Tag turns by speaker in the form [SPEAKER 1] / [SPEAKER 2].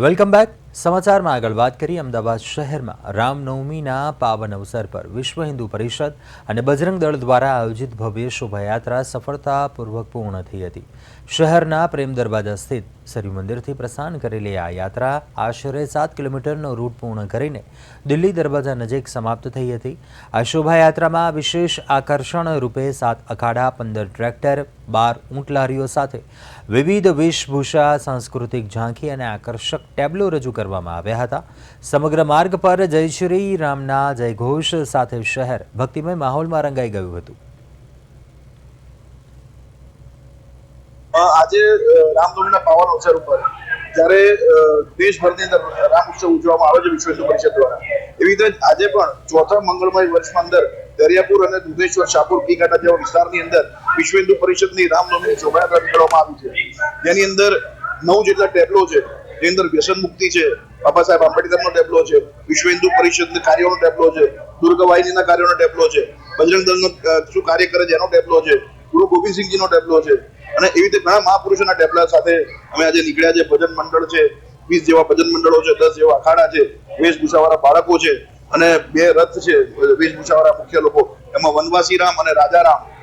[SPEAKER 1] Welcome back. સમાચારમાં આગળ વાત કરીએ. અમદાવાદ શહેરમાં રામનવમીના પાવન અવસર પર વિશ્વ હિન્દુ પરિષદ અને બજરંગ દળ દ્વારા આયોજિત ભવ્ય શોભાયાત્રા સફળતાપૂર્વક પૂર્ણ થઈ હતી. શહેરના પ્રેમ દરવાજા સ્થિત સરયુ મંદિરથી પ્રસ્થાન કરેલી આ યાત્રા આશરે 7 કિલોમીટરનો રૂટ પૂર્ણ કરીને દિલ્હી દરવાજા નજીક સમાપ્ત થઈ હતી. આ શોભાયાત્રામાં વિશેષ આકર્ષણ રૂપે 7 અખાડા, 15 ટ્રેક્ટર, 12 ઊંટ લારીઓ સાથે વિવિધ વેશભૂષા, સાંસ્કૃતિક ઝાંખી અને આકર્ષક ટેબ્લો રજૂ કરવામાં આવ્યા હતા. સમગ્ર માર્ગ પર જય શ્રી રામના જયઘોષ સાથે શહેર ભક્તિમય માહોલમાં રંગાઈ ગયું હતું.
[SPEAKER 2] આજે રામનવમીના પાવન અવસર ઉપર જ્યારે દેશભરની અંદર રામ ઉત્સવ ઉજવવામાં આવે છે વિશ્વ હિન્દુ પરિષદ દ્વારા, એવી રીતે આજે પણ ચોથા મંગળમય વર્ષમાં અંદર દરિયાપુર અને દુધેશ્વર, શાહપુર, પીઘાટા જેવા વિસ્તારની અંદર વિશ્વ હિન્દુ પરિષદની રામનવમીની શોભાયાત્રા નીકળવામાં આવી છે, જેની અંદર 9 જેટલા ટેબ્લો છે. જેની અંદર વ્યસન મુક્તિ છે, બાબા સાહેબ આંબેડકરનો ટેબ્લો છે, વિશ્વ હિન્દુ પરિષદના કાર્યોનો ટેબ્લો છે, દુર્ગા વાહિનીના કાર્યોનો ટેબ્લો છે, બજરંગ દળનો શું કાર્ય કરે છે એનો ટેબ્લો છે, ગુરુ ગોવિંદસિંહજીનો ટેબ્લો છે અને એવી રીતે ઘણા મહાપુરુષોના ટેબ્લા સાથે અમે આજે નીકળ્યા છે. ભજન મંડળ છે, 20 જેવા ભજન મંડળો છે, 10 જેવા અખાડા છે, વેશભૂષાવાળા બાળકો છે અને 2 રથ છે વેશભૂષાવાળા મુખ્ય લોકો. એમાં વનવાસી રામ અને રાજા રામ